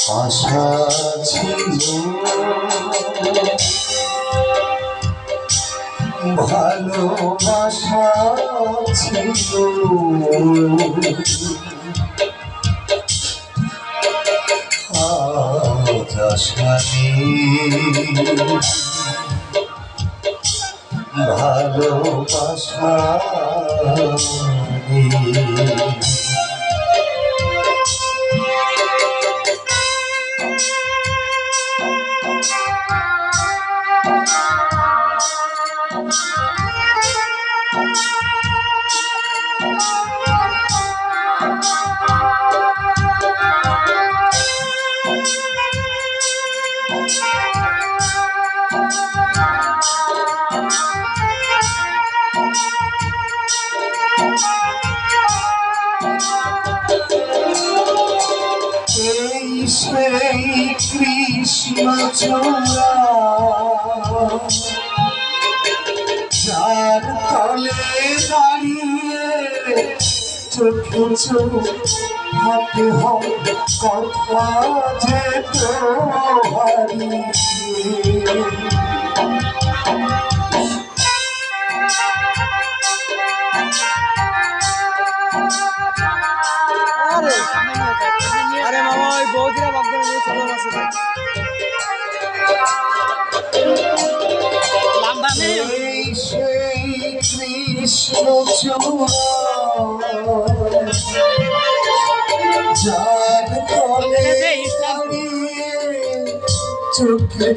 আশা ছিল ভালোবাসা ছিল আজ আশা নেই ভালোবাসা নেই। এই সেই কৃষ্ণচূড়া যার তলে দাঁড়িয়ে চোখে চোখ হাতে হাতে কথা যেত হারিয়ে। আরে মামা ওই বৌদিরা বাগদান নিয়ে চলো আছে এই সেই কৃষ্ণচূড়া যার তলে দাঁড়িয়ে চোখে